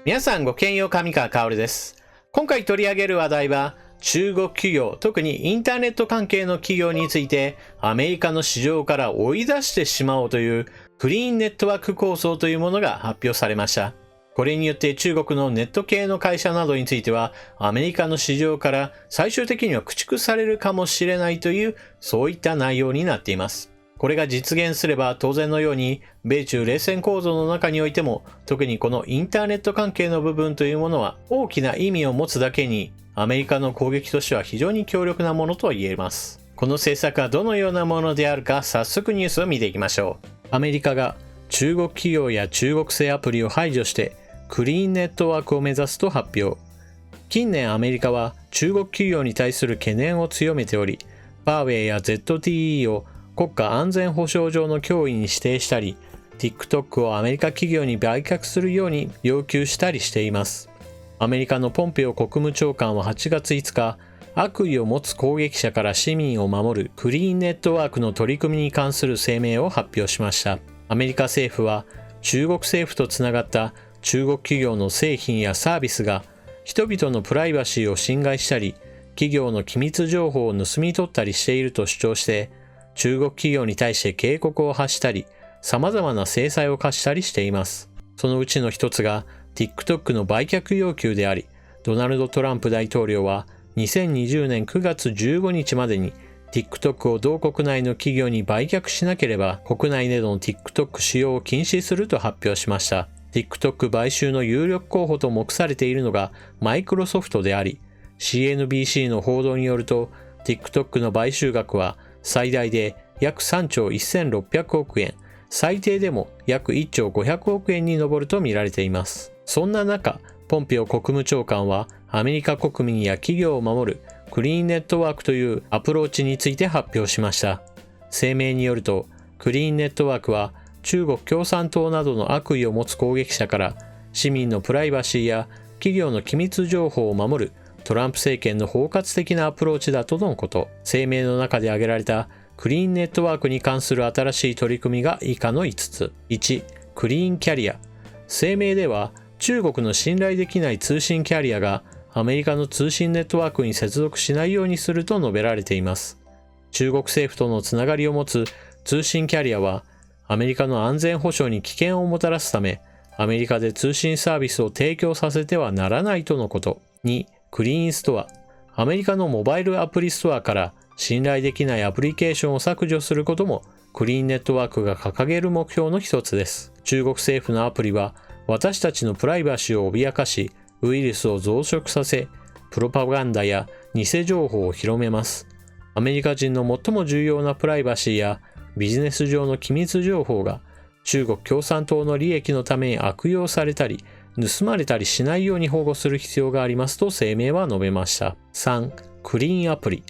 皆さんごきげんよう、上川薫です。今回取り上げる話題は、中国企業、特にインターネット関係の企業について、アメリカの市場から追い出してしまおうというクリーンネットワーク構想というものが発表されました。これによって中国のネット系の会社などについては、アメリカの市場から最終的には駆逐されるかもしれないという、そういった内容になっています。これが実現すれば当然のように、米中冷戦構造の中においても、特にこのインターネット関係の部分というものは大きな意味を持つだけに、アメリカの攻撃としては非常に強力なものと言えます。この政策はどのようなものであるか、早速ニュースを見ていきましょう。アメリカが中国企業や中国製アプリを排除して、クリーンネットワークを目指すと発表。近年アメリカは中国企業に対する懸念を強めており、ファーウェイや ZTE を国家安全保障上の脅威に指定したり、TikTok をアメリカ企業に売却するように要求したりしています。アメリカのポンペオ国務長官は8月5日、悪意を持つ攻撃者から市民を守るクリーンネットワークの取り組みに関する声明を発表しました。アメリカ政府は中国政府とつながった中国企業の製品やサービスが人々のプライバシーを侵害したり、企業の機密情報を盗み取ったりしていると主張して、中国企業に対して警告を発したり、様々な制裁を科したりしています。そのうちの一つが TikTok の売却要求であり、ドナルド・トランプ大統領は2020年9月15日までに TikTok を同国内の企業に売却しなければ国内での TikTok 使用を禁止すると発表しました。TikTok 買収の有力候補と目されているのがマイクロソフトであり、CNBC の報道によると TikTok の買収額は最大で約3兆1600億円、最低でも約1兆500億円に上ると見られています。そんな中、ポンペオ国務長官はアメリカ国民や企業を守るクリーンネットワークというアプローチについて発表しました。声明によると、クリーンネットワークは中国共産党などの悪意を持つ攻撃者から市民のプライバシーや企業の機密情報を守るトランプ政権の包括的なアプローチだとのこと。声明の中で挙げられたクリーンネットワークに関する新しい取り組みが以下の5つ。1、クリーンキャリア。声明では中国の信頼できない通信キャリアがアメリカの通信ネットワークに接続しないようにすると述べられています。中国政府とのつながりを持つ通信キャリアはアメリカの安全保障に危険をもたらすため、アメリカで通信サービスを提供させてはならないとのこと。2、クリーンストア。アメリカのモバイルアプリストアから信頼できないアプリケーションを削除することもクリーンネットワークが掲げる目標の一つです。中国政府のアプリは私たちのプライバシーを脅かし、ウイルスを増殖させ、プロパガンダや偽情報を広めます。アメリカ人の最も重要なプライバシーやビジネス上の機密情報が中国共産党の利益のために悪用されたり、盗まれたりしないように保護する必要がありますと声明は述べました。3、クリーンアプリ。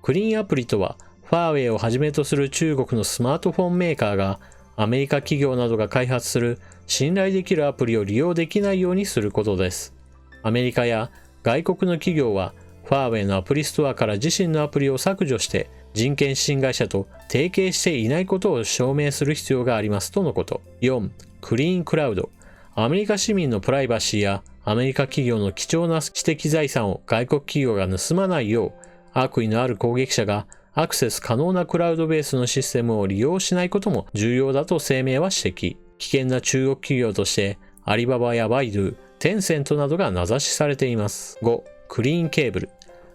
クリーンアプリとは、ファーウェイをはじめとする中国のスマートフォンメーカーがアメリカ企業などが開発する信頼できるアプリを利用できないようにすることです。アメリカや外国の企業はファーウェイのアプリストアから自身のアプリを削除して人権侵害者と提携していないことを証明する必要がありますとのこと。4、クリーンクラウド。アメリカ市民のプライバシーやアメリカ企業の貴重な知的財産を外国企業が盗まないよう、悪意のある攻撃者がアクセス可能なクラウドベースのシステムを利用しないことも重要だと声明は指摘。危険な中国企業としてアリババやバイドゥ、テンセントなどが名指しされています。5、クリーンケーブル。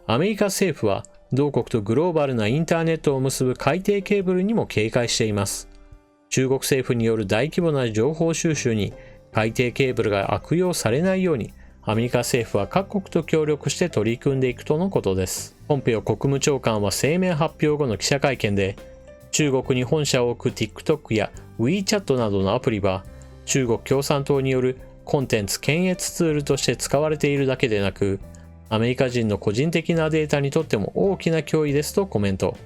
アメリカ政府は同国とグローバルなインターネットを結ぶ海底ケーブルにも警戒しています。中国政府による大規模な情報収集に海底ケーブルが悪用されないようにアメリカ政府は各国と協力して取り組んでいくとのことです。ポンペオ国務長官は声明発表後の記者会見で、中国に本社を置く TikTok や WeChat などのアプリは中国共産党によるコンテンツ検閲ツールとして使われているだけでなく、アメリカ人の個人的なデータにとっても大きな脅威ですとコメント。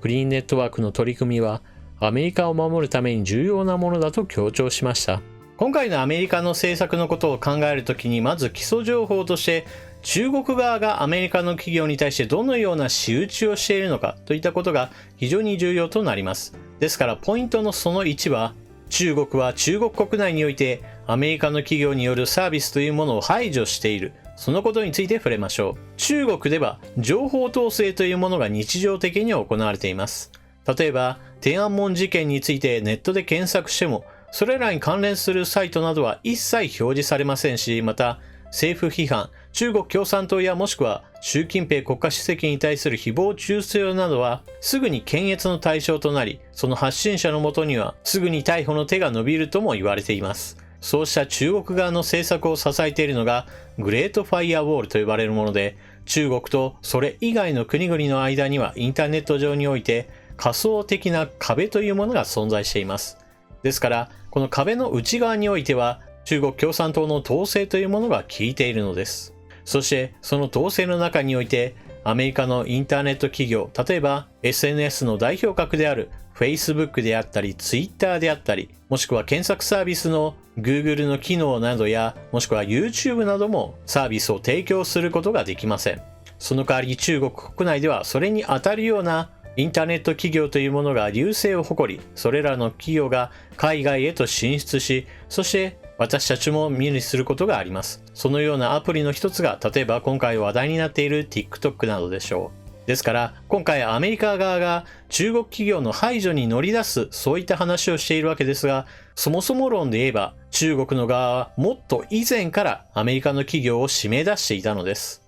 クリーンネットワークの取り組みはアメリカを守るために重要なものだと強調しました。今回のアメリカの政策のことを考えるときに、まず基礎情報として中国側がアメリカの企業に対してどのような仕打ちをしているのかといったことが非常に重要となります。ですからポイントのその1は、中国は中国国内においてアメリカの企業によるサービスというものを排除している。そのことについて触れましょう。中国では情報統制というものが日常的に行われています。例えば、天安門事件についてネットで検索しても、それらに関連するサイトなどは一切表示されませんし、また、政府批判、中国共産党やもしくは習近平国家主席に対する誹謗中傷などはすぐに検閲の対象となり、その発信者のもとにはすぐに逮捕の手が伸びるとも言われています。そうした中国側の政策を支えているのがグレートファイアウォールと呼ばれるもので、中国とそれ以外の国々の間にはインターネット上において仮想的な壁というものが存在しています。ですから、この壁の内側においては中国共産党の統制というものが効いているのです。そしてその統制の中においてアメリカのインターネット企業、例えば SNS の代表格である Facebook であったり Twitter であったり、もしくは検索サービスの Google の機能などや、もしくは YouTube などもサービスを提供することができません。その代わり中国国内ではそれに当たるようなインターネット企業というものが隆盛を誇り、それらの企業が海外へと進出し、そして私たちも目にすることがあります。そのようなアプリの一つが、例えば今回話題になっている TikTok などでしょう。ですから、今回アメリカ側が中国企業の排除に乗り出す、そういった話をしているわけですが、そもそも論で言えば、中国の側はもっと以前からアメリカの企業を締め出していたのです。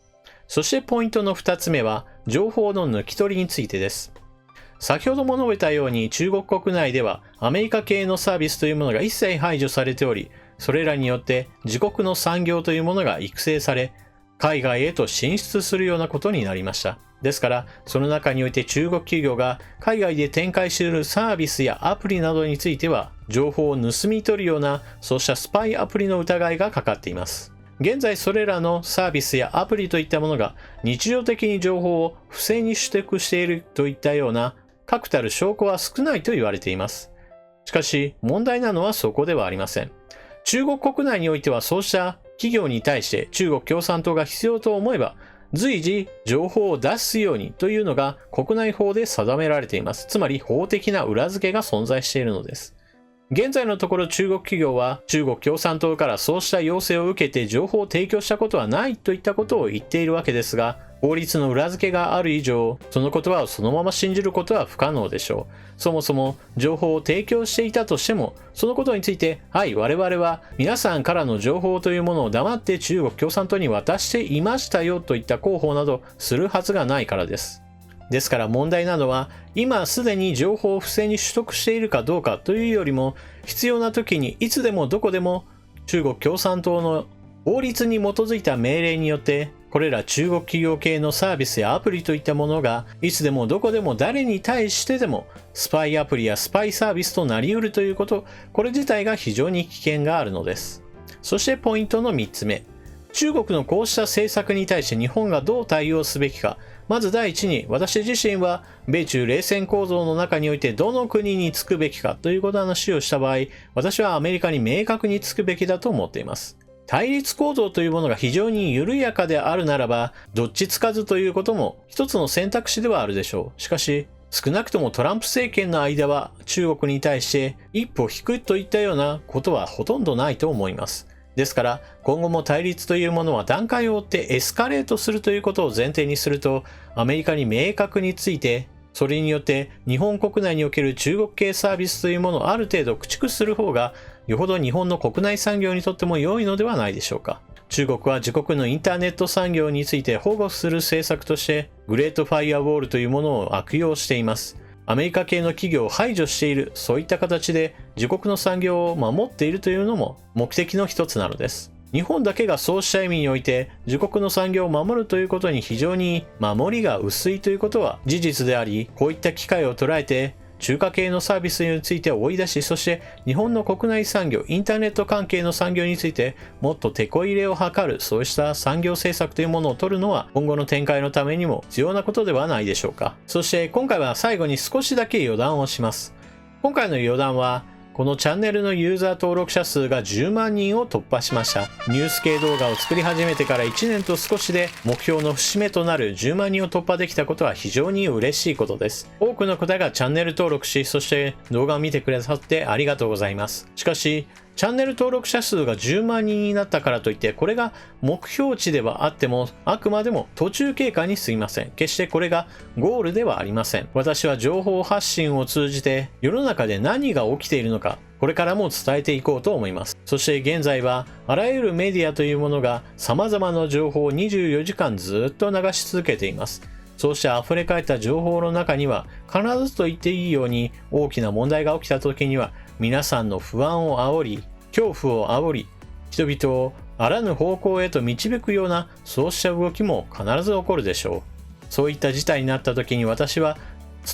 そしてポイントの2つ目は、情報の抜き取りについてです。先ほども述べたように中国国内ではアメリカ系のサービスというものが一切排除されており、それらによって自国の産業というものが育成され、海外へと進出するようなことになりました。ですから、その中において中国企業が海外で展開しているサービスやアプリなどについては、情報を盗み取るような、そうしたスパイアプリの疑いがかかっています。現在それらのサービスやアプリといったものが日常的に情報を不正に取得しているといったような確たる証拠は少ないと言われています。しかし問題なのはそこではありません。中国国内においてはそうした企業に対して中国共産党が必要と思えば随時情報を出すようにというのが国内法で定められています。つまり法的な裏付けが存在しているのです。現在のところ中国企業は中国共産党からそうした要請を受けて情報を提供したことはないといったことを言っているわけですが、法律の裏付けがある以上、その言葉をそのまま信じることは不可能でしょう。そもそも情報を提供していたとしても、そのことについて、はい、我々は皆さんからの情報というものを黙って中国共産党に渡していましたよといった広報などするはずがないからです。ですから問題なのは、今すでに情報を不正に取得しているかどうかというよりも、必要な時にいつでもどこでも中国共産党の法律に基づいた命令によって、これら中国企業系のサービスやアプリといったものが、いつでもどこでも誰に対してでも、スパイアプリやスパイサービスとなり得るということ、これ自体が非常に危険があるのです。そしてポイントの3つ目。中国のこうした政策に対して日本がどう対応すべきか。まず第一に、私自身は米中冷戦構造の中においてどの国につくべきかということの話をした場合、私はアメリカに明確につくべきだと思っています。対立構造というものが非常に緩やかであるならば、どっちつかずということも一つの選択肢ではあるでしょう。しかし、少なくともトランプ政権の間は中国に対して一歩引くといったようなことはほとんどないと思います。ですから、今後も対立というものは段階を追ってエスカレートするということを前提にすると、アメリカに明確について、それによって日本国内における中国系サービスというものをある程度駆逐する方が、よほど日本の国内産業にとっても良いのではないでしょうか。中国は自国のインターネット産業について保護する政策として、グレートファイアウォールというものを悪用しています。アメリカ系の企業を排除している、そういった形で自国の産業を守っているというのも目的の一つなのです。日本だけがそうした意味において自国の産業を守るということに非常に守りが薄いということは事実であり、こういった機会を捉えて中華系のサービスについて追い出し、そして日本の国内産業、インターネット関係の産業についてもっとテこ入れを図る、そうした産業政策というものを取るのは今後の展開のためにも必要なことではないでしょうか。そして今回は最後に少しだけ余談をします。今回の余談はこのチャンネルのユーザー登録者数が10万人を突破しました。ニュース系動画を作り始めてから1年と少しで目標の節目となる10万人を突破できたことは非常に嬉しいことです。多くの方がチャンネル登録し、そして動画を見てくださってありがとうございます。しかし、チャンネル登録者数が10万人になったからといって、これが目標値ではあっても、あくまでも途中経過に過ぎません。決してこれがゴールではありません。私は情報発信を通じて、世の中で何が起きているのか、これからも伝えていこうと思います。そして現在は、あらゆるメディアというものが様々な情報を24時間ずっと流し続けています。そうして溢れ返った情報の中には、必ずと言っていいように大きな問題が起きた時には、皆さんの不安を煽り、恐怖を煽り、人々をあらぬ方向へと導くようなそうした動きも必ず起こるでしょう。そういった事態になった時に私は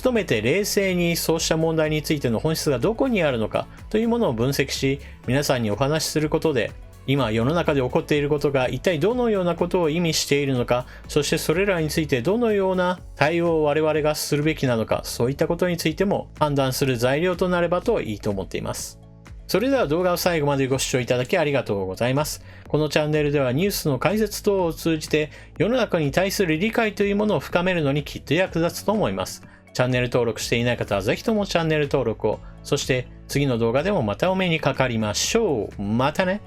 努めて冷静にそうした問題についての本質がどこにあるのかというものを分析し、皆さんにお話しすることで、今世の中で起こっていることが一体どのようなことを意味しているのか、そしてそれらについてどのような対応を我々がするべきなのか、そういったことについても判断する材料となればといいと思っています。それでは動画を最後までご視聴いただきありがとうございます。このチャンネルではニュースの解説等を通じて世の中に対する理解というものを深めるのにきっと役立つと思います。チャンネル登録していない方はぜひともチャンネル登録を、そして次の動画でもまたお目にかかりましょう。またね。